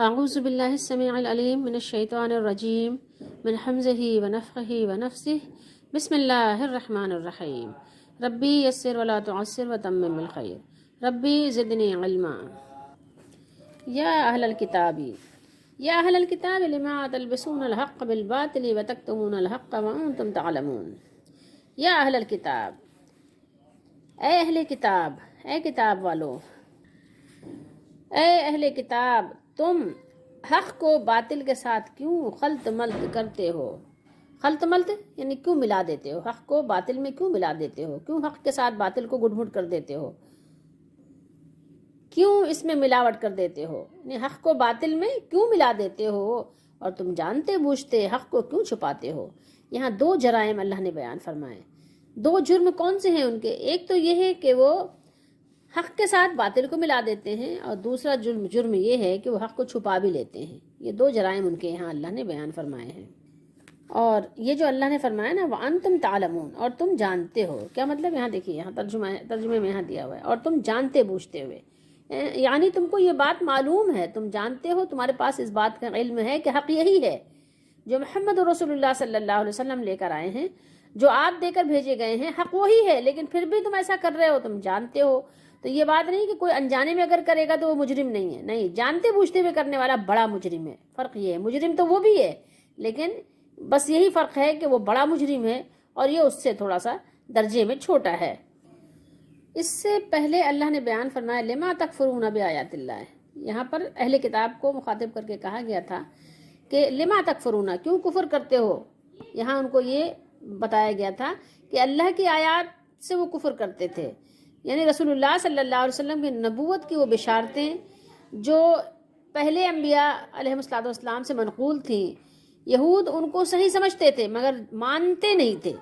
اعوذ باللہ السمیع العلیم من الشیطان الرجیم من حمزہ ونفخہ ونفسہ بسم اللہ الرحمن الرحیم ربی یسر ولا تعسر وتمم بالخیر ربی زدنی علما یا اہل الکتاب لما تلبسون الحق بالباطل وتکتمون الحق وانتم تعلمون۔ یا اہل الکتاب، اے اہل کتاب، اے کتاب والو، اے اہل کتاب، تم حق کو باطل کے ساتھ کیوں خلط ملط کرتے ہو؟ خلط ملط یعنی کیوں ملا دیتے ہو؟ حق کو باطل میں کیوں ملا دیتے ہو؟ کیوں حق کے ساتھ باطل کو گڈ مڈ کر دیتے ہو؟ کیوں اس میں ملاوٹ کر دیتے ہو؟ یعنی حق کو باطل میں کیوں ملا دیتے ہو؟ اور تم جانتے بوجھتے حق کو کیوں چھپاتے ہو؟ یہاں دو جرائم اللہ نے بیان فرمائے۔ دو جرم کون سے ہیں ان کے؟ ایک تو یہ ہے کہ وہ حق کے ساتھ باطل کو ملا دیتے ہیں، اور دوسرا جرم یہ ہے کہ وہ حق کو چھپا بھی لیتے ہیں۔ یہ دو جرائم ان کے یہاں اللہ نے بیان فرمائے ہیں۔ اور یہ جو اللہ نے فرمایا نا وَأَنْتُمْ تَعْلَمُونَ، اور تم جانتے ہو، کیا مطلب؟ یہاں دیکھیے، یہاں ترجمے میں یہاں دیا ہوا ہے، اور تم جانتے بوجھتے ہوئے، یعنی تم کو یہ بات معلوم ہے، تم جانتے ہو، تمہارے پاس اس بات کا علم ہے کہ حق یہی ہے جو محمد رسول اللہ صلی اللہ علیہ وسلم لے کر آئے ہیں، جو آپ دے کر بھیجے گئے ہیں، حق وہی ہے، لیکن پھر بھی تم ایسا کر رہے ہو، تم جانتے ہو۔ تو یہ بات نہیں کہ کوئی انجانے میں اگر کرے گا تو وہ مجرم نہیں ہے، نہیں، جانتے بوجھتے ہوئے کرنے والا بڑا مجرم ہے۔ فرق یہ ہے، مجرم تو وہ بھی ہے، لیکن بس یہی فرق ہے کہ وہ بڑا مجرم ہے اور یہ اس سے تھوڑا سا درجے میں چھوٹا ہے۔ اس سے پہلے اللہ نے بیان فرمایا لما تکفرون بآیات اللہ، یہاں پر اہل کتاب کو مخاطب کر کے کہا گیا تھا کہ لما تکفرون، کیوں کفر کرتے ہو؟ یہاں ان کو یہ بتایا گیا تھا کہ اللہ کی آیات سے وہ کفر کرتے تھے، یعنی رسول اللہ صلی اللہ علیہ وسلم کی نبوت کی وہ بشارتیں جو پہلے انبیاء علیہ السلام سے منقول تھیں، یہود ان کو صحیح سمجھتے تھے مگر مانتے نہیں تھے۔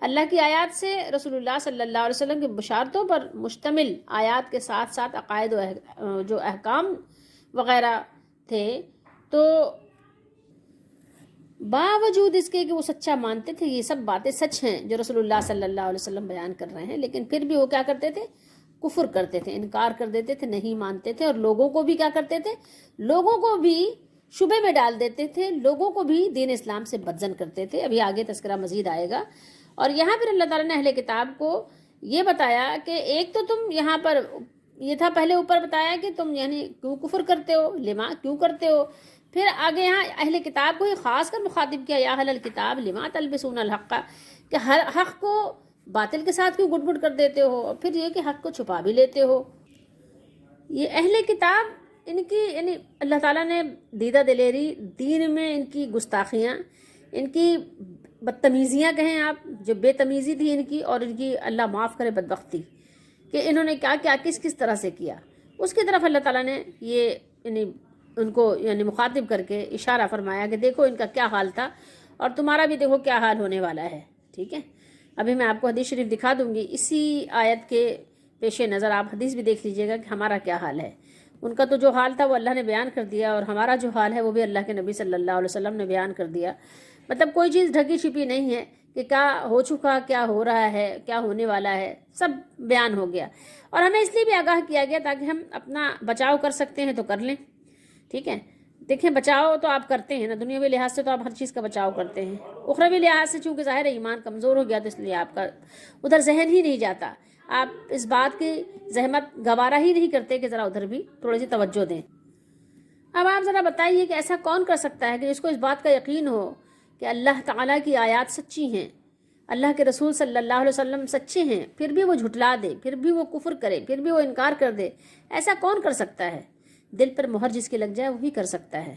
اللہ کی آیات سے رسول اللہ صلی اللہ علیہ وسلم کی بشارتوں پر مشتمل آیات کے ساتھ ساتھ عقائد و جو احکام وغیرہ تھے، تو باوجود اس کے کہ وہ سچا مانتے تھے، یہ سب باتیں سچ ہیں جو رسول اللہ صلی اللہ علیہ وسلم بیان کر رہے ہیں، لیکن پھر بھی وہ کیا کرتے تھے؟ کفر کرتے تھے، انکار کر دیتے تھے، نہیں مانتے تھے، اور لوگوں کو بھی کیا کرتے تھے؟ لوگوں کو بھی شبے میں ڈال دیتے تھے، لوگوں کو بھی دین اسلام سے بدزن کرتے تھے۔ ابھی آگے تذکرہ مزید آئے گا۔ اور یہاں پھر اللہ تعالیٰ نے اہل کتاب کو یہ بتایا کہ ایک تو تم یہاں پر یہ تھا پہلے اوپر بتایا کہ تم یعنی کیوں کفر کرتے ہو، لما کیوں کرتے ہو، پھر آگے یہاں اہل کتاب کو ہی خاص کر مخاطب کیا، یا اہل الکتاب لما تلبسون الحق، کہ حق کو باطل کے ساتھ کیوں گڈ مڈ کر دیتے ہو، اور پھر یہ کہ حق کو چھپا بھی لیتے ہو۔ یہ اہل کتاب ان کی یعنی اللہ تعالیٰ نے دیدہ دلیری، دین میں ان کی گستاخیاں، ان کی بدتمیزیاں کہیں آپ، جو بے تمیزی تھی ان کی، اور ان کی اللہ معاف کرے بدبختی کہ انہوں نے کیا کیا کس کس طرح سے کیا، اس کی طرف اللہ تعالیٰ نے یہ یعنی ان کو یعنی مخاطب کر کے اشارہ فرمایا کہ دیکھو ان کا کیا حال تھا اور تمہارا بھی دیکھو کیا حال ہونے والا ہے۔ ٹھیک ہے، ابھی میں آپ کو حدیث شریف دکھا دوں گی، اسی آیت کے پیش نظر آپ حدیث بھی دیکھ لیجئے گا کہ ہمارا کیا حال ہے۔ ان کا تو جو حال تھا وہ اللہ نے بیان کر دیا، اور ہمارا جو حال ہے وہ بھی اللہ کے نبی صلی اللہ علیہ وسلم نے بیان کر دیا۔ مطلب کوئی چیز ڈھکی چھپی نہیں ہے کہ کیا ہو چکا، کیا ہو رہا ہے، کیا ہونے والا ہے، سب بیان ہو گیا۔ اور ہمیں اس لیے بھی آگاہ کیا گیا تاکہ ہم اپنا بچاؤ کر سکتے ہیں تو کر لیں۔ ٹھیک ہے، دیکھیں بچاؤ تو آپ کرتے ہیں نا، دنیاوی لحاظ سے تو آپ ہر چیز کا بچاؤ کرتے ہیں، اخروی لحاظ سے چونکہ ظاہر ہے ایمان کمزور ہو گیا تو اس لیے آپ کا ادھر ذہن ہی نہیں جاتا، آپ اس بات کی زحمت گوارا ہی نہیں کرتے کہ ذرا ادھر بھی تھوڑی سی توجہ دیں۔ اب آپ ذرا بتائیے کہ ایسا کون کر سکتا ہے کہ جس کو اس بات کا یقین ہو کہ اللہ تعالیٰ کی آیات سچی ہیں، اللہ کے رسول صلی اللہ علیہ وسلم سچے ہیں، پھر بھی وہ جھٹلا دے، پھر بھی وہ کفر کرے، پھر بھی وہ انکار کر دے؟ ایسا کون کر سکتا ہے؟ دل پر مہر جس کی لگ جائے وہی کر سکتا ہے،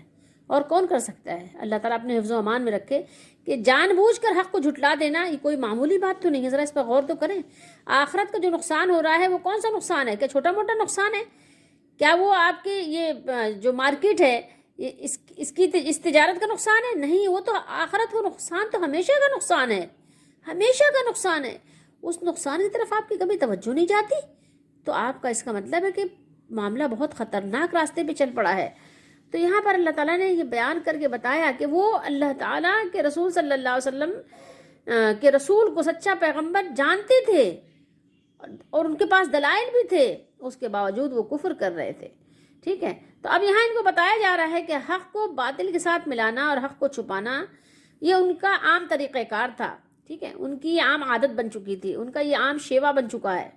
اور کون کر سکتا ہے؟ اللہ تعالیٰ اپنے حفظ و امان میں رکھے کہ جان بوجھ کر حق کو جھٹلا دینا یہ کوئی معمولی بات تو نہیں ہے، ذرا اس پر غور تو کریں۔ آخرت کا جو نقصان ہو رہا ہے وہ کون سا نقصان ہے؟ کیا چھوٹا موٹا نقصان ہے؟ کیا وہ آپ کی یہ جو مارکیٹ ہے اس تجارت کا نقصان ہے؟ نہیں، وہ تو آخرت کا نقصان تو ہمیشہ کا نقصان ہے، ہمیشہ کا نقصان ہے۔ اس نقصان کی طرف آپ کی کبھی توجہ نہیں جاتی، تو آپ کا اس کا مطلب ہے کہ معاملہ بہت خطرناک راستے پہ چل پڑا ہے۔ تو یہاں پر اللہ تعالیٰ نے یہ بیان کر کے بتایا کہ وہ اللہ تعالیٰ کے رسول صلی اللہ علیہ وسلم کے رسول کو سچا پیغمبر جانتے تھے اور ان کے پاس دلائل بھی تھے، اس کے باوجود وہ کفر کر رہے تھے۔ ٹھیک ہے. تو اب یہاں ان کو بتایا جا رہا ہے کہ حق کو باطل کے ساتھ ملانا اور حق کو چھپانا یہ ان کا عام طریقہ کار تھا. ٹھیک ہے، ان کی عام عادت بن چکی تھی، ان کا یہ عام شیوا بن چکا ہے.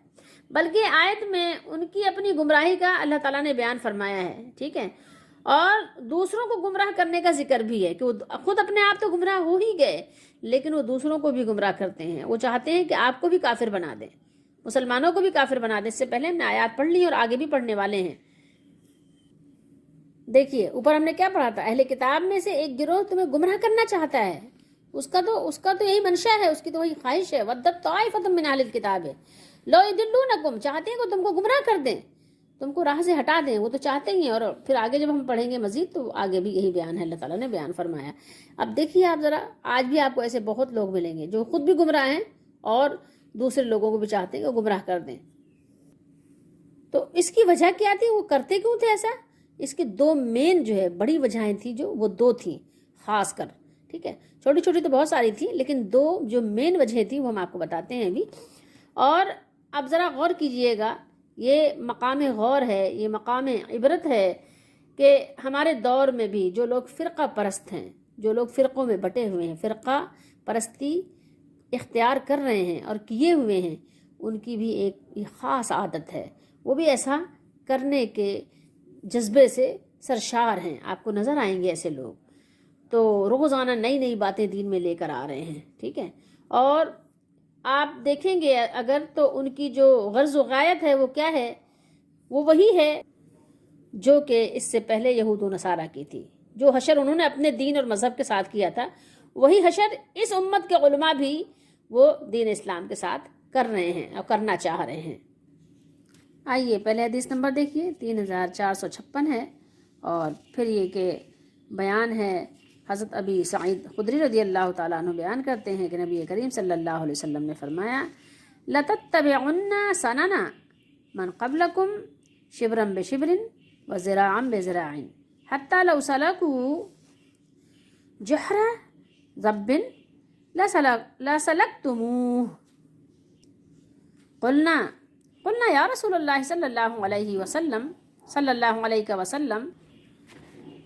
بلکہ آیت میں ان کی اپنی گمراہی کا اللہ تعالیٰ نے بیان فرمایا ہے. ٹھیک ہے، اور دوسروں کو گمراہ کرنے کا ذکر بھی ہے کہ وہ خود اپنے آپ تو گمراہ ہو ہی گئے، لیکن وہ دوسروں کو بھی گمراہ کرتے ہیں. وہ چاہتے ہیں کہ آپ کو بھی کافر بنا دیں، مسلمانوں کو بھی کافر بنا دیں. اس سے پہلے ہم نے آیات پڑھ لی اور آگے بھی پڑھنے والے ہیں. دیکھیے اوپر ہم نے کیا پڑھا تھا، اہل کتاب میں سے ایک گروہ تمہیں گمراہ کرنا چاہتا ہے. اس کا تو یہی منشا ہے، اس کی تو وہی خواہش ہے. ودت طائفۃ من اہل الکتاب لو یضلونکم، چاہتے ہیں کہ تم کو گمراہ کر دیں، تم کو راہ سے ہٹا دیں. وہ تو چاہتے ہی ہیں. اور پھر آگے جب ہم پڑھیں گے مزید تو آگے بھی یہی بیان ہے، اللہ تعالیٰ نے بیان فرمایا. اب دیکھیے آپ ذرا، آج بھی آپ کو ایسے بہت لوگ ملیں گے جو خود بھی گمراہ ہیں اور دوسرے لوگوں کو بھی چاہتے ہیں کہ وہ گمراہ کر دیں. تو اس کی وجہ کیا تھی، وہ کرتے کیوں تھے ایسا؟ اس کی دو مین جو ہے بڑی وجہیں تھیں، جو وہ دو تھیں خاص کر. ٹھیک ہے، چھوٹی چھوٹی تو بہت ساری تھیں، لیکن دو جو مین وجہیں تھیں وہ ہم آپ کو بتاتے ہیں ابھی. اور اب ذرا غور کیجئے گا، یہ مقام غور ہے، یہ مقام عبرت ہے کہ ہمارے دور میں بھی جو لوگ فرقہ پرست ہیں، جو لوگ فرقوں میں بٹے ہوئے ہیں، فرقہ پرستی اختیار کر رہے ہیں اور کیے ہوئے ہیں، ان کی بھی ایک خاص عادت ہے. وہ بھی ایسا کرنے کے جذبے سے سرشار ہیں. آپ کو نظر آئیں گے ایسے لوگ، تو روزانہ نئی نئی باتیں دین میں لے کر آ رہے ہیں. ٹھیک ہے، اور آپ دیکھیں گے اگر تو ان کی جو غرض و غایت ہے وہ کیا ہے، وہ وہی ہے جو کہ اس سے پہلے یہود و نصارہ کی تھی. جو حشر انہوں نے اپنے دین اور مذہب کے ساتھ کیا تھا، وہی حشر اس امت کے علماء بھی وہ دین اسلام کے ساتھ کر رہے ہیں اور کرنا چاہ رہے ہیں. آئیے پہلے حدیث نمبر دیکھیے، 3456 ہے. اور پھر یہ کہ بیان ہے، حضرت ابی سعید خدری رضی اللہ تعالیٰ عنہ بیان کرتے ہیں کہ نبی کریم صلی اللہ علیہ وسلم نے فرمایا، لَتَتَّبِعُنَّ سَنَنَ مَنْ قَبْلَكُمْ شِبْرًا بِشِبْرٍ وَذِرَاعًا بِذِرَاعٍ حَتَّى لَوْ سَلَكُوا جُحْرَ ضَبٍّ لَسَلَكْتُمُوهُ. قلنا یا رسول اللہ صلی اللہ علیہ وسلم صلی اللہ علیہ وسلم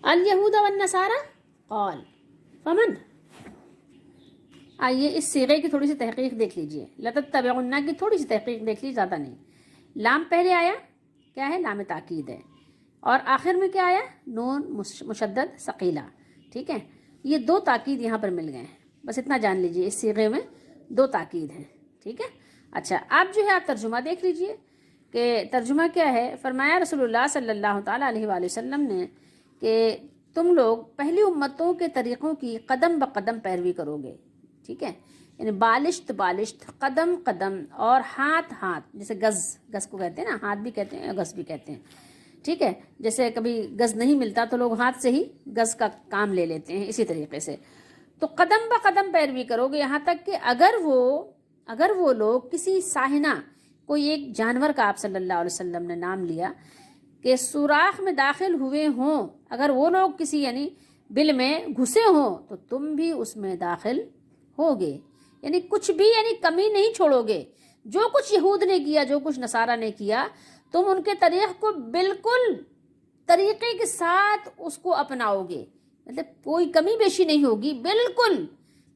الیہود والنصارى قال فمن. آئیے اس صیغے کی تھوڑی سی تحقیق دیکھ لیجئے، لتتبعن کی تھوڑی سی تحقیق دیکھ لیجئے، زیادہ نہیں. لام پہلے آیا، کیا ہے؟ لام تاکید ہے. اور آخر میں کیا آیا؟ نون مشدد ثقیلہ. ٹھیک ہے، یہ دو تاکید یہاں پر مل گئے ہیں. بس اتنا جان لیجئے، اس صیغے میں دو تاکید ہیں. ٹھیک ہے، اچھا اب جو ہے آپ ترجمہ دیکھ لیجئے کہ ترجمہ کیا ہے. فرمایا رسول اللہ صلی اللہ تعالیٰ علیہ وآلہ وسلم نے کہ تم لوگ پہلی امتوں کے طریقوں کی قدم بقدم پیروی کرو گے. ٹھیک ہے، یعنی بالشت بالشت، قدم قدم، اور ہاتھ ہاتھ. جیسے گز کو کہتے ہیں نا، ہاتھ بھی کہتے ہیں گز بھی کہتے ہیں. ٹھیک ہے، جیسے کبھی گز نہیں ملتا تو لوگ ہاتھ سے ہی گز کا کام لے لیتے ہیں، اسی طریقے سے. تو قدم بقدم پیروی کرو گے، یہاں تک کہ اگر وہ لوگ کسی ساحنہ، کوئی ایک جانور کا آپ صلی اللہ علیہ وسلم نے نام لیا، کہ سوراخ میں داخل ہوئے ہوں، اگر وہ لوگ کسی یعنی بل میں گھسے ہوں تو تم بھی اس میں داخل ہوگے. یعنی کچھ بھی یعنی کمی نہیں چھوڑو گے. جو کچھ یہود نے کیا، جو کچھ نصارہ نے کیا، تم ان کے طریق کو بالکل طریقے کے ساتھ اس کو اپناؤ گے. مطلب کوئی کمی بیشی نہیں ہوگی، بالکل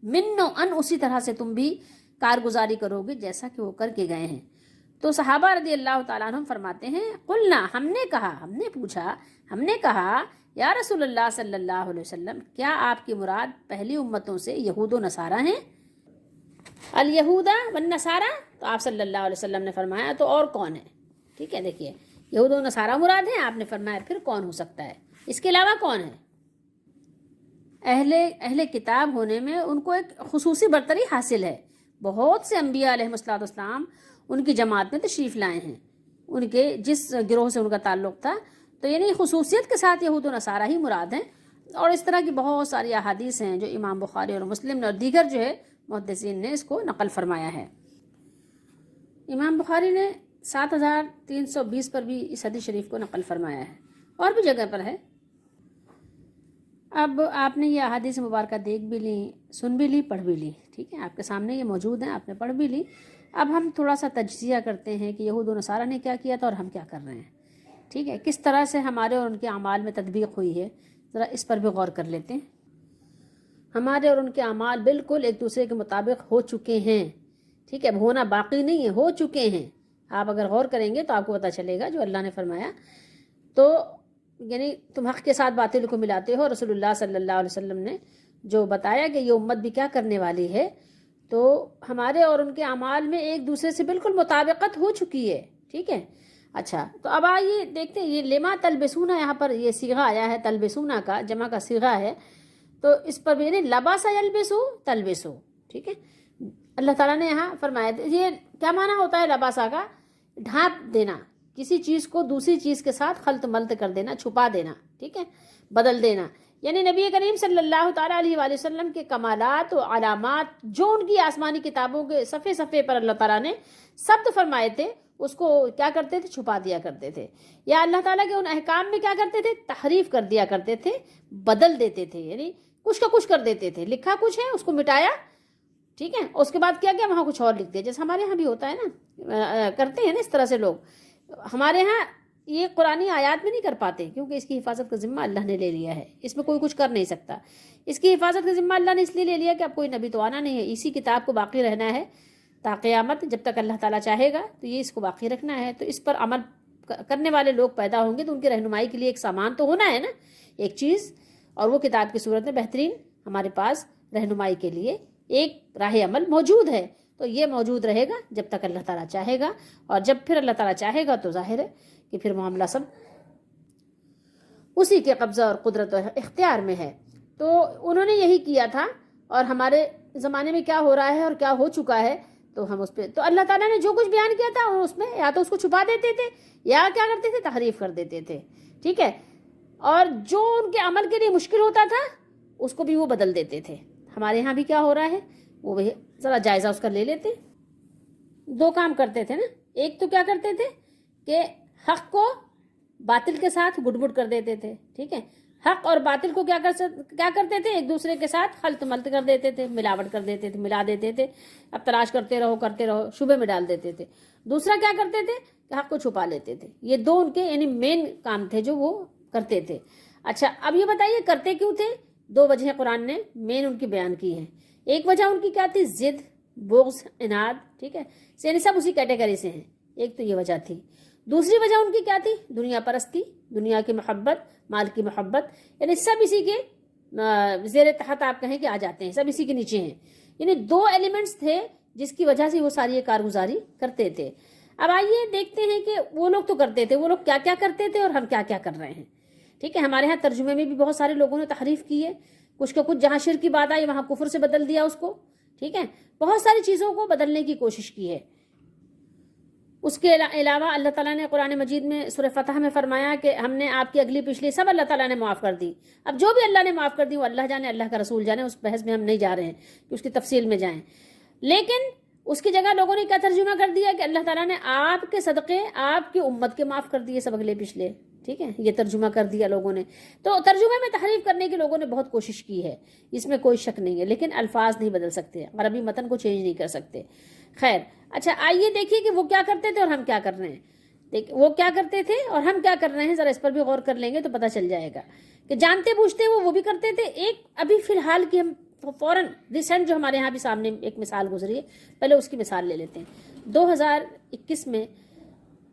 من و ان اسی طرح سے تم بھی کارگزاری کرو گے جیسا کہ وہ کر کے گئے ہیں. تو صحابہ رضی اللہ تعالیٰ عنہ فرماتے ہیں، قلنا، ہم نے کہا، ہم نے پوچھا، ہم نے کہا یا رسول اللہ صلی اللہ علیہ وسلم، کیا آپ کی مراد پہلی امتوں سے یہود و نصارہ ہیں؟ الیہود والنصارہ، تو آپ صلی اللہ علیہ وسلم نے فرمایا تو اور کون ہے؟ ٹھیک ہے، دیکھیے یہود و نصارہ مراد ہیں. آپ نے فرمایا پھر کون ہو سکتا ہے؟ اس کے علاوہ کون ہے؟ اہل کتاب ہونے میں ان کو ایک خصوصی برتری حاصل ہے. بہت سے انبیاء علیہ السلام ان کی جماعت میں تشریف لائے ہیں، ان کے جس گروہ سے ان کا تعلق تھا. تو یعنی خصوصیت کے ساتھ یہود و نصارہ ہی مراد ہیں. اور اس طرح کی بہت ساری احادیث ہیں جو امام بخاری اور مسلم نے اور دیگر جو ہے محدثین نے اس کو نقل فرمایا ہے. امام بخاری نے 7320 پر بھی اس حدیث شریف کو نقل فرمایا ہے، اور بھی جگہ پر ہے. اب آپ نے یہ احادیث مبارکہ دیکھ بھی لی، سن بھی لی، پڑھ بھی لی. ٹھیک ہے، آپ کے سامنے یہ موجود ہیں، آپ نے پڑھ بھی لی. اب ہم تھوڑا سا تجزیہ کرتے ہیں کہ یہود و نصارہ نے کیا کیا تھا اور ہم کیا کر رہے ہیں. ٹھیک ہے، کس طرح سے ہمارے اور ان کے اعمال میں تطبیق ہوئی ہے، ذرا اس پر بھی غور کر لیتے ہیں۔ ہمارے اور ان کے اعمال بالکل ایک دوسرے کے مطابق ہو چکے ہیں، ٹھیک ہے، اب ہونا باقی نہیں ہے، ہو چکے ہیں۔ آپ اگر غور کریں گے تو آپ کو پتہ چلے گا جو اللہ نے فرمایا، تو یعنی تم حق کے ساتھ باطل کو ملاتے ہو، رسول اللہ صلی اللہ علیہ وسلم نے جو بتایا کہ یہ امت بھی کیا کرنے والی ہے، تو ہمارے اور ان کے اعمال میں ایک دوسرے سے بالکل مطابقت ہو چکی ہے، ٹھیک ہے۔ اچھا، تو اب آئیے دیکھتے ہیں، یہ لما تلبسونا، یہاں پر یہ صیغہ آیا ہے تلبسونا کا، جمع کا صیغہ ہے، تو اس پر بھی یعنی لباسا یلبسو تلبسو، ٹھیک ہے۔ اللہ تعالیٰ نے یہاں فرمایا، یہ کیا معنی ہوتا ہے لباسا کا؟ ڈھانپ دینا، کسی چیز کو دوسری چیز کے ساتھ خلط ملط کر دینا، چھپا دینا، ٹھیک ہے، بدل دینا۔ یعنی نبی کریم صلی اللہ تعالیٰ علیہ وآلہ وسلم کے کمالات و علامات جو ان کی آسمانی کتابوں کے صفحے صفحے پر اللہ تعالیٰ نے ثبت فرمائے تھے، اس کو کیا کرتے تھے؟ چھپا دیا کرتے تھے، یا اللہ تعالیٰ کے ان احکام میں کیا کرتے تھے؟ تحریف کر دیا کرتے تھے، بدل دیتے تھے، یعنی کچھ کا کچھ کر دیتے تھے، لکھا کچھ ہے اس کو مٹایا، ٹھیک ہے، اس کے بعد کیا کیا وہاں کچھ اور لکھ دیا، جیسے ہمارے یہاں بھی ہوتا ہے نا، کرتے ہیں نا اس طرح سے لوگ۔ ہمارے یہاں یہ قرآنی آیات میں نہیں کر پاتے، کیونکہ اس کی حفاظت کا ذمہ اللہ نے لے لیا ہے، اس میں کوئی کچھ کر نہیں سکتا۔ اس کی حفاظت کا ذمہ اللہ نے اس لیے لے لیا کہ اب کوئی نبی تو آنا نہیں ہے، اسی کتاب کو باقی رہنا ہے تا قیامت، جب تک اللہ تعالیٰ چاہے گا تو یہ اس کو باقی رکھنا ہے، تو اس پر عمل کرنے والے لوگ پیدا ہوں گے، تو ان کی رہنمائی کے لیے ایک سامان تو ہونا ہے نا، ایک چیز، اور وہ کتاب کی صورت میں بہترین ہمارے پاس رہنمائی کے لیے ایک راہ عمل موجود ہے، تو یہ موجود رہے گا جب تک اللہ تعالیٰ چاہے گا، اور جب پھر اللہ تعالیٰ چاہے گا تو ظاہر ہے کہ پھر معاملہ سب اسی کے قبضہ اور قدرت اور اختیار میں ہے۔ تو انہوں نے یہی کیا تھا، اور ہمارے زمانے میں کیا ہو رہا ہے اور کیا ہو چکا ہے، تو ہم اس پہ، تو اللہ تعالیٰ نے جو کچھ بیان کیا تھا اس میں یا تو اس کو چھپا دیتے تھے، یا کیا کرتے تھے؟ تحریف کر دیتے تھے، ٹھیک ہے، اور جو ان کے عمل کے لیے مشکل ہوتا تھا اس کو بھی وہ بدل دیتے تھے۔ ہمارے ہاں بھی کیا ہو رہا ہے، وہ بھی ذرا جائزہ اس کا لے لیتے۔ دو کام کرتے تھے نا، ایک تو کیا کرتے تھے کہ حق کو باطل کے ساتھ گڈ بڈ کر دیتے تھے، ٹھیک ہے، حق اور باطل کو کیا کرتے تھے؟ ایک دوسرے کے ساتھ خلط ملط کر دیتے تھے، ملاوٹ کر دیتے تھے، ملا دیتے تھے، اب تلاش کرتے رہو، شبے میں ڈال دیتے تھے۔ دوسرا کیا کرتے تھے کہ حق کو چھپا لیتے تھے۔ یہ دو ان کے یعنی مین کام تھے جو وہ کرتے تھے۔ اچھا، اب یہ بتائیے کرتے کیوں تھے؟ دو وجہ قرآن نے مین ان کی بیان کی ہیں۔ ایک وجہ ان کی کیا تھی؟ ضد، بغض، عناد، ٹھیک ہے، یعنی سب اسی کیٹیگری سے ہیں، ایک تو یہ وجہ تھی۔ دوسری وجہ ان کی کیا تھی؟ دنیا پرستی، دنیا کی محبت، مال کی محبت، یعنی سب اسی کے زیر تحت آپ کہیں کہ آ جاتے ہیں، سب اسی کے نیچے ہیں۔ یعنی دو ایلیمنٹس تھے جس کی وجہ سے وہ ساری یہ کارگزاری کرتے تھے۔ اب آئیے دیکھتے ہیں کہ وہ لوگ تو کرتے تھے، وہ لوگ کیا کیا کرتے تھے اور ہم کیا کیا کر رہے ہیں، ٹھیک ہے۔ ہمارے ہاں ترجمے میں بھی بہت سارے لوگوں نے تحریف کی ہے، کچھ کا کچھ، جہاں شرک کی بات آئی وہاں کفر سے بدل دیا اس کو، ٹھیک ہے، بہت ساری چیزوں کو بدلنے کی کوشش کی ہے۔ اس کے علاوہ اللہ تعالیٰ نے قرآن مجید میں سورہ فتح میں فرمایا کہ ہم نے آپ کی اگلی پچھلی سب اللہ تعالیٰ نے معاف کر دی۔ اب جو بھی اللہ نے معاف کر دی وہ اللہ جانے، اللہ کا رسول جانے، اس بحث میں ہم نہیں جا رہے ہیں کہ اس کی تفصیل میں جائیں، لیکن اس کی جگہ لوگوں نے کیا ترجمہ کر دیا کہ اللہ تعالیٰ نے آپ کے صدقے آپ کی امت کے معاف کر دیے سب اگلے پچھلے، ٹھیک ہے، یہ ترجمہ کر دیا لوگوں نے۔ تو ترجمے میں تحریف کرنے کی لوگوں نے بہت کوشش کی ہے، اس میں کوئی شک نہیں ہے، لیکن الفاظ نہیں بدل سکتے، عربی متن کو چینج نہیں کر سکتے۔ خیر، اچھا آئیے دیکھیے کہ وہ کیا کرتے تھے اور ہم کیا کر رہے ہیں۔ وہ کیا کرتے تھے اور ہم کیا کر رہے ہیں، ذرا اس پر بھی غور کر لیں گے تو پتہ چل جائے گا کہ جانتے بوجھتے وہ بھی کرتے تھے۔ ایک ابھی فی الحال کی ہم فوراً ریسنٹ جو ہمارے یہاں بھی سامنے ایک مثال گزری ہے، پہلے اس کی مثال لے لیتے ہیں۔ 2021 میں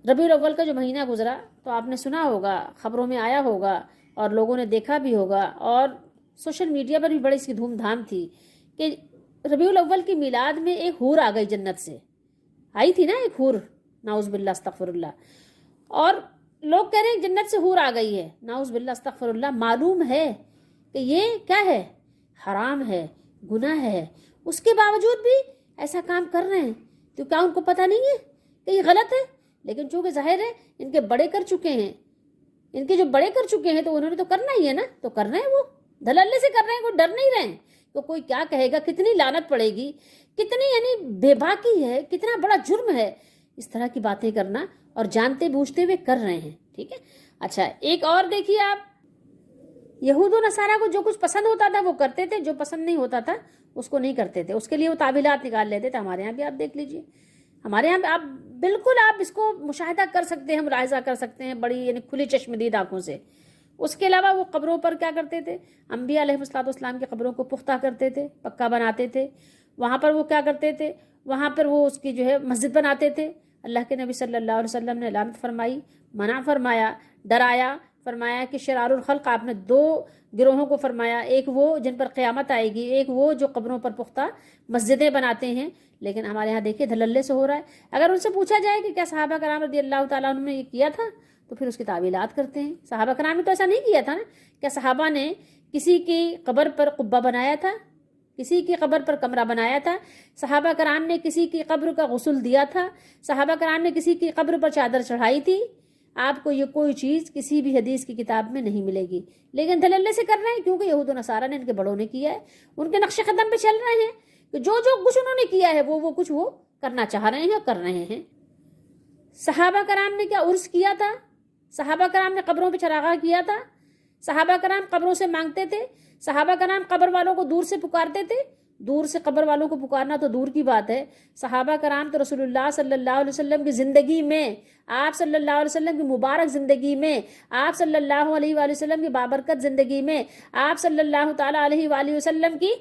ربیع الاول کا جو مہینہ گزرا تو آپ نے سنا ہوگا، خبروں میں آیا ہوگا اور لوگوں نے دیکھا بھی ہوگا، اور سوشل میڈیا پر بھی بڑی اس کی دھوم دھام تھی کہ ربیع الاول کی میلاد میں ایک حور آ گئی، جنت سے آئی تھی نا ایک حور، نعوذ باللہ استغفر اللہ، اور لوگ کہہ رہے ہیں جنت سے حور آ گئی ہے، نعوذ باللہ استغفر اللہ۔ معلوم ہے کہ یہ کیا ہے، حرام ہے، گناہ ہے، اس کے باوجود بھی ایسا کام کر رہے ہیں، تو کیا ان کو پتہ نہیں ہے کہ یہ غلط ہے؟ لیکن چونکہ ظاہر ہے ان کے بڑے کر چکے ہیں، ان کے جو بڑے کر چکے ہیں تو انہوں نے تو کرنا ہی ہے نا، تو کر رہے ہیں، وہ دھڑلے سے کر رہے ہیں، کوئی ڈر نہیں رہے ہیں، تو کوئی کیا کہے گا، کتنی لعنت پڑے گی، کتنی یعنی بے باکی ہے، کتنا بڑا جرم ہے اس طرح کی باتیں کرنا، اور جانتے بوجھتے ہوئے کر رہے ہیں، ٹھیک ہے۔ اچھا ایک اور دیکھیے آپ، یہود و نصارہ کو جو کچھ پسند ہوتا تھا وہ کرتے تھے، جو پسند نہیں ہوتا تھا اس کو نہیں کرتے تھے، اس کے لیے وہ تعویلات نکال لیتے تھے۔ ہمارے یہاں بھی آپ دیکھ لیجئے، ہمارے یہاں آپ بالکل آپ اس کو مشاہدہ کر سکتے ہیں، ملاحظہ کر سکتے ہیں بڑی یعنی کھلی چشمدید آنکھوں سے۔ اس کے علاوہ وہ قبروں پر کیا کرتے تھے؟ انبیاء علیہ السلام کی قبروں کو پختہ کرتے تھے، پکا بناتے تھے۔ وہاں پر وہ کیا کرتے تھے؟ وہاں پر وہ اس کی جو ہے مسجد بناتے تھے۔ اللہ کے نبی صلی اللہ علیہ وسلم نے لعنت فرمائی، منع فرمایا، ڈرایا، فرمایا کہ شرار الخلق آپ نے دو گروہوں کو فرمایا، ایک وہ جن پر قیامت آئے گی، ایک وہ جو قبروں پر پختہ مسجدیں بناتے ہیں۔ لیکن ہمارے ہاں دیکھیے دھللے سے ہو رہا ہے۔ اگر ان سے پوچھا جائے کہ کیا صحابہ کرام رضی اللہ تعالیٰ عنہ نے یہ کیا تھا، تو پھر اس کی تعویلات کرتے ہیں۔ صحابہ کرام نے تو ایسا نہیں کیا تھا نا۔ کیا صحابہ نے کسی کی قبر پر قبہ بنایا تھا؟ کسی کی قبر پر کمرہ بنایا تھا؟ صحابہ کرام نے کسی کی قبر کا غسل دیا تھا؟ صحابہ کرام نے کسی کی قبر پر چادر چڑھائی تھی؟ آپ کو یہ کوئی چیز کسی بھی حدیث کی کتاب میں نہیں ملے گی، لیکن دھللے سے کر رہے ہیں کیونکہ یہود و نصارہ نے ان کے بڑوں نے کیا ہے، ان کے نقش قدم پہ چل رہے ہیں کہ جو کچھ انہوں نے کیا ہے وہ کچھ وہ کرنا چاہ رہے ہیں اور کر رہے ہیں۔ صحابہ کرام نے کیا عرس کیا تھا؟ صحابہ کرام نے قبروں پہ چراغاں کیا تھا؟ صحابہ کرام قبروں سے مانگتے تھے؟ صحابہ کرام قبر والوں کو دور سے پکارتے تھے؟ دور سے قبر والوں کو پکارنا تو دور کی بات ہے، صحابہ کرام تو رسول اللہ صلی اللہ علیہ وسلم کی زندگی میں، آپ صلی اللہ علیہ وسلم کی مبارک زندگی میں، آپ صلی اللہ علیہ وآلہ وسلم کی بابرکت زندگی میں، آپ صلی اللہ تعالیٰ علیہ وآلہ وسلم کی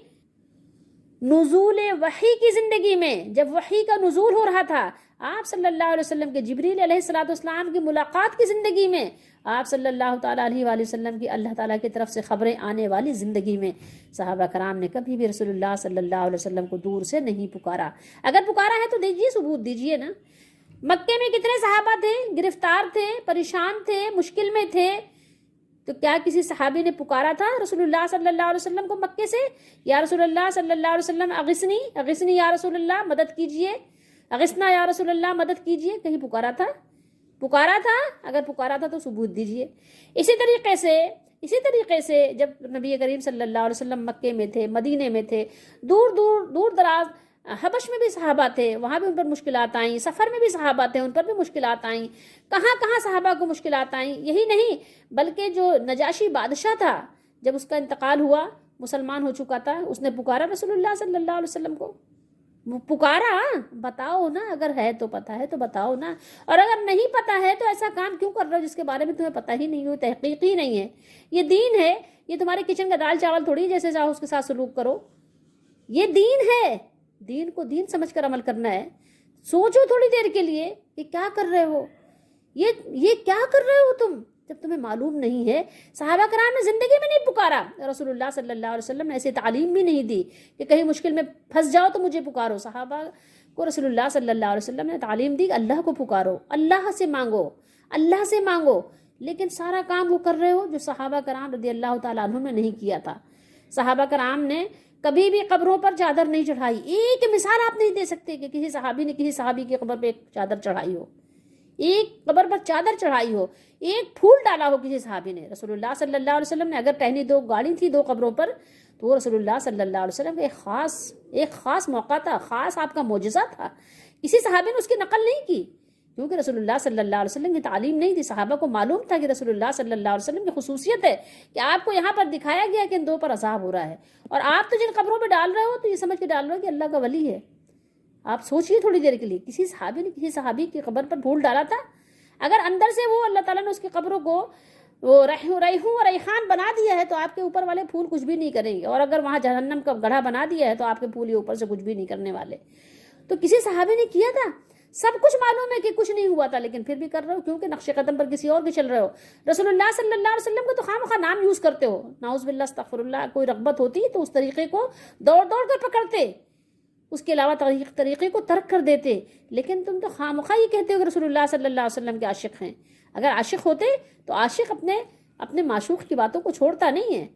نزول وحی کی زندگی میں، جب وحی کا نزول ہو رہا تھا، آپ صلی اللہ علیہ وسلم کے جبریل علیہ السلام کی ملاقات کی زندگی میں، آپ صلی اللہ تعالیٰ علیہ وآلہ وسلم کی اللہ تعالیٰ کی طرف سے خبریں آنے والی زندگی میں، صحابہ کرام نے کبھی بھی رسول اللہ صلی اللہ علیہ وسلم کو دور سے نہیں پکارا۔ اگر پکارا ہے تو دیجیے، ثبوت دیجیے نا۔ مکے میں کتنے صحابہ تھے؟ گرفتار تھے، پریشان تھے، مشکل میں تھے، تو کیا کسی صحابی نے پکارا تھا رسول اللہ صلی اللہ علیہ وسلم کو مکے سے؟ یا رسول اللہ صلی اللہ علیہ وسلم اغثنی، اغثنی یا رسول اللہ مدد کیجئے، اغثنا یا رسول اللہ مدد کیجئے، کہیں پکارا تھا؟ پکارا تھا؟ اگر پکارا تھا تو ثبوت دیجئے۔ اسی طریقے سے جب نبی کریم صلی اللہ علیہ وسلم مکے میں تھے، مدینے میں تھے، دور دراز حبش میں بھی صحابہ تھے، وہاں بھی ان پر مشکلات آئیں، سفر میں بھی صحابہ تھے، ان پر بھی مشکلات آئیں، کہاں صحابہ کو مشکلات آئیں۔ یہی نہیں بلکہ جو نجاشی بادشاہ تھا، جب اس کا انتقال ہوا، مسلمان ہو چکا تھا، اس نے پکارا رسول اللہ صلی اللہ علیہ وسلم کو، پکارا، بتاؤ نا، اگر ہے تو پتہ ہے تو بتاؤ نا، اور اگر نہیں پتہ ہے تو ایسا کام کیوں کر رہے ہو جس کے بارے میں تمہیں پتہ ہی نہیں ہو، تحقیق ہی نہیں ہے۔ یہ دین ہے، یہ تمہارے کچن کا دال چاول تھوڑی جیسے چاہو اس کے ساتھ سلوک کرو، یہ دین ہے، دین کو دین سمجھ کر عمل کرنا ہے۔ سوچو تھوڑی دیر کے لیے کہ کیا کر رہے ہو، یہ کیا کر رہے ہو تم، جب تمہیں معلوم نہیں ہے۔ صحابہ کرام نے زندگی میں نہیں پکارا، رسول اللہ صلی اللہ علیہ وسلم نے ایسی تعلیم بھی نہیں دی کہ کہیں مشکل میں پھنس جاؤ تو مجھے پکارو۔ صحابہ کو رسول اللہ صلی اللہ علیہ وسلم نے تعلیم دی کہ اللہ کو پکارو، اللہ سے مانگو، اللہ سے مانگو، لیکن سارا کام وہ کر رہے ہو جو صحابہ کرام رضی اللہ تعالیٰ عنہ نے نہیں کیا تھا۔ صحابہ کرام نے کبھی بھی قبروں پر چادر نہیں چڑھائی۔ ایک مثال آپ نہیں دے سکتے کہ کسی صحابی نے کسی صحابی کی قبر پہ ایک چادر چڑھائی ہو، ایک قبر پر چادر چڑھائی ہو، ایک پھول ڈالا ہو کسی صحابی نے۔ رسول اللہ صلی اللہ علیہ وسلم نے اگر ٹہنی دو گاڑی تھی دو قبروں پر، تو وہ رسول اللہ صلی اللہ علیہ وسلم کا ایک خاص موقع تھا، خاص آپ کا معجزہ تھا، کسی صحابی نے اس کی نقل نہیں کی، کیونکہ رسول اللہ صلی اللہ علیہ وسلم کی تعلیم نہیں تھی۔ صحابہ کو معلوم تھا کہ رسول اللہ صلی اللہ علیہ وسلم کی خصوصیت ہے کہ آپ کو یہاں پر دکھایا گیا کہ ان دو پر عذاب ہو رہا ہے، اور آپ تو جن قبروں پہ ڈال رہے ہو تو یہ سمجھ کے ڈال رہے ہو کہ اللہ کا ولی ہے۔ آپ سوچیے تھوڑی دیر کے لیے، کسی صحابی نے کسی صحابی کی قبر پر پھول ڈالا تھا؟ اگر اندر سے وہ اللہ تعالیٰ نے اس کی قبروں کو وہ ریحوں اور ریحان بنا دیا ہے تو آپ کے اوپر والے پھول کچھ بھی نہیں کریں گے، اور اگر وہاں جہنم کا گڑھا بنا دیا ہے تو آپ کے پھول یہ اوپر سے کچھ بھی نہیں کرنے والے۔ تو کسی صحابی نے کیا تھا، سب کچھ معلوم ہے کہ کچھ نہیں ہوا تھا، لیکن پھر بھی کر رہے ہو کیونکہ نقش قدم پر کسی اور کے چل رہے ہو۔ رسول اللہ صلی اللہ علیہ وسلم کو تو خواہ نام یوز کرتے ہو، نعوذ باللہ استغفر اللہ، کوئی رغبت ہوتی تو اس طریقے کو دوڑ کر پکڑتے، اس کے علاوہ طریقے کو ترک کر دیتے، لیکن تم تو خواہ یہ کہتے ہو کہ رسول اللہ صلی اللہ علیہ وسلم کے عاشق ہیں۔ اگر عاشق ہوتے تو عاشق اپنے معشوق کی باتوں کو چھوڑتا نہیں ہے،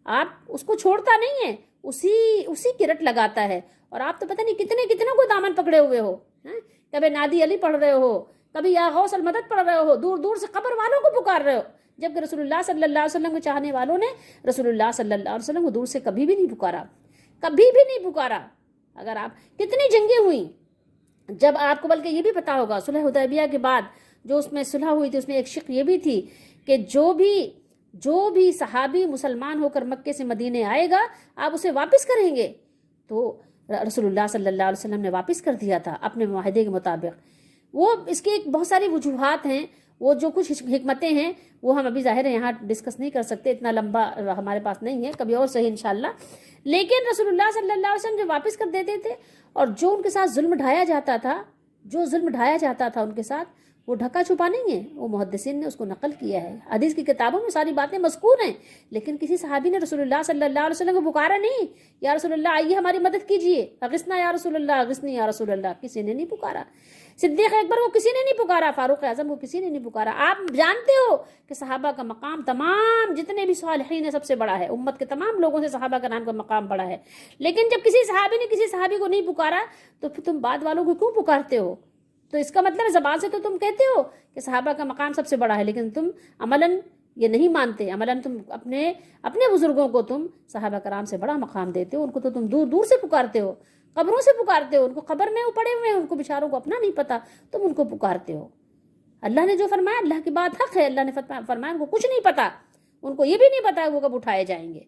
آپ اس کو چھوڑتا نہیں ہے، اسی کی رٹ لگاتا ہے، اور آپ تو پتہ نہیں کتنے کو دامن پکڑے ہوئے ہو، کبھی نادی علی پڑھ رہے ہو، کبھی یا غوث المدد پڑھ رہے ہو، دور سے قبر والوں کو پکار رہے ہو، جبکہ رسول اللہ صلی اللہ علیہ وسلم کے چاہنے والوں نے رسول اللہ صلی اللہ علیہ وسلم کو دور سے کبھی بھی نہیں پکارا، کبھی بھی نہیں پکارا۔ اگر آپ کتنی جنگیں ہوئیں، جب آپ کو بلکہ یہ بھی پتا ہوگا صلح حدیبیہ کے بعد جو اس میں صلح ہوئی تھی، اس میں ایک شق یہ بھی تھی کہ جو بھی صحابی مسلمان ہو کر مکے سے مدینے آئے گا آپ اسے واپس کریں گے، تو رسول اللہ صلی اللہ علیہ وسلم نے واپس کر دیا تھا اپنے معاہدے کے مطابق۔ وہ اس کی بہت ساری وجوہات ہیں، وہ جو کچھ حکمتیں ہیں وہ ہم ابھی ظاہر ہے یہاں ڈسکس نہیں کر سکتے، اتنا لمبا ہمارے پاس نہیں ہے، کبھی اور صحیح انشاءاللہ. لیکن رسول اللہ صلی اللہ علیہ وسلم جو واپس کر دیتے تھے، اور جو ان کے ساتھ ظلم ڈھایا جاتا تھا، جو ظلم ڈھایا جاتا تھا ان کے ساتھ، وہ ڈھکا چھپا نہیں ہے، وہ محدثین نے اس کو نقل کیا ہے، حدیث کی کتابوں میں ساری باتیں مذکور ہیں. لیکن کسی صحابی نے رسول اللہ صلی اللہ علیہ وسلم کو پکارا نہیں، یا رسول اللہ آئیے ہماری مدد کیجیے، اغثنا یا رسول اللہ، اغثنی یا رسول اللہ، کسی نے نہیں پکارا. صدیق اکبر کو کسی نے نہیں پکارا، فاروق اعظم کو کسی نے نہیں پکارا. آپ جانتے ہو کہ صحابہ کا مقام تمام جتنے بھی صالحین ہیں سب سے بڑا ہے، امت کے تمام لوگوں سے صحابہ کا نام کا مقام بڑا ہے. لیکن جب کسی صحابی نے کسی صحابی کو نہیں پکارا تو پھر تم بعد والوں کو کیوں پکارتے ہو؟ تو اس کا مطلب زبان سے تو تم کہتے ہو کہ صحابہ کا مقام سب سے بڑا ہے، لیکن تم عملاً یہ نہیں مانتے. عملاً تم اپنے بزرگوں کو تم صحابہ کرام سے بڑا مقام دیتے ہو، ان کو تو تم دور دور سے پکارتے ہو، قبروں سے پکارتے ہو، ان کو قبر میں وہ پڑے ہوئے ہیں، ان کو بیچاروں کو اپنا نہیں پتا، تم ان کو پکارتے ہو. اللہ نے جو فرمایا، اللہ کی بات حق ہے، اللہ نے فرمایا ان کو کچھ نہیں پتا، ان کو یہ بھی نہیں پتا وہ کب اٹھائے جائیں گے،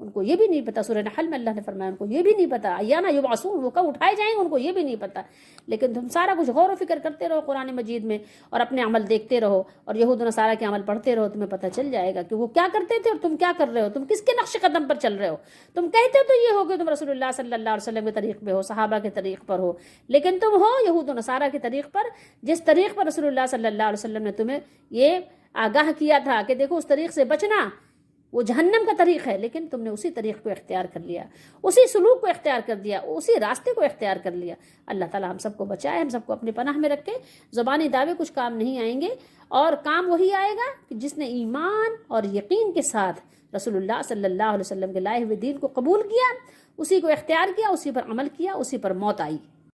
ان کو یہ بھی نہیں پتا. سورہ نحل میں اللہ نے فرمایا ان کو یہ بھی نہیں پتا، ایانا یبعثون، وہ کب اٹھائے جائیں گے ان کو یہ بھی نہیں پتا. لیکن تم سارا کچھ غور و فکر کرتے رہو قرآن مجید میں، اور اپنے عمل دیکھتے رہو، اور یہود و نصارہ کے عمل پڑھتے رہو، تمہیں پتہ چل جائے گا کہ وہ کیا کرتے تھے اور تم کیا کر رہے ہو، تم کس کے نقش قدم پر چل رہے ہو. تم کہتے ہو تو یہ ہو کہ تم رسول اللہ صلی اللہ علیہ وسلم کے طریق پہ ہو، صحابہ کے طریق پر ہو، لیکن تم ہو یہود و نصارہ کے طریق پر، جس طریق پر رسول اللہ صلی اللہ علیہ وسلم نے تمہیں یہ آگاہ کیا تھا کہ دیکھو اس طریق سے بچنا، وہ جہنم کا طریق ہے. لیکن تم نے اسی طریق کو اختیار کر لیا، اسی سلوک کو اختیار کر دیا، اسی راستے کو اختیار کر لیا. اللہ تعالی ہم سب کو بچائے، ہم سب کو اپنے پناہ میں رکھے. زبانی دعوے کچھ کام نہیں آئیں گے، اور کام وہی آئے گا کہ جس نے ایمان اور یقین کے ساتھ رسول اللہ صلی اللہ علیہ وسلم کے لائے ہوئے دین کو قبول کیا، اسی کو اختیار کیا، اسی پر عمل کیا، اسی پر موت آئی.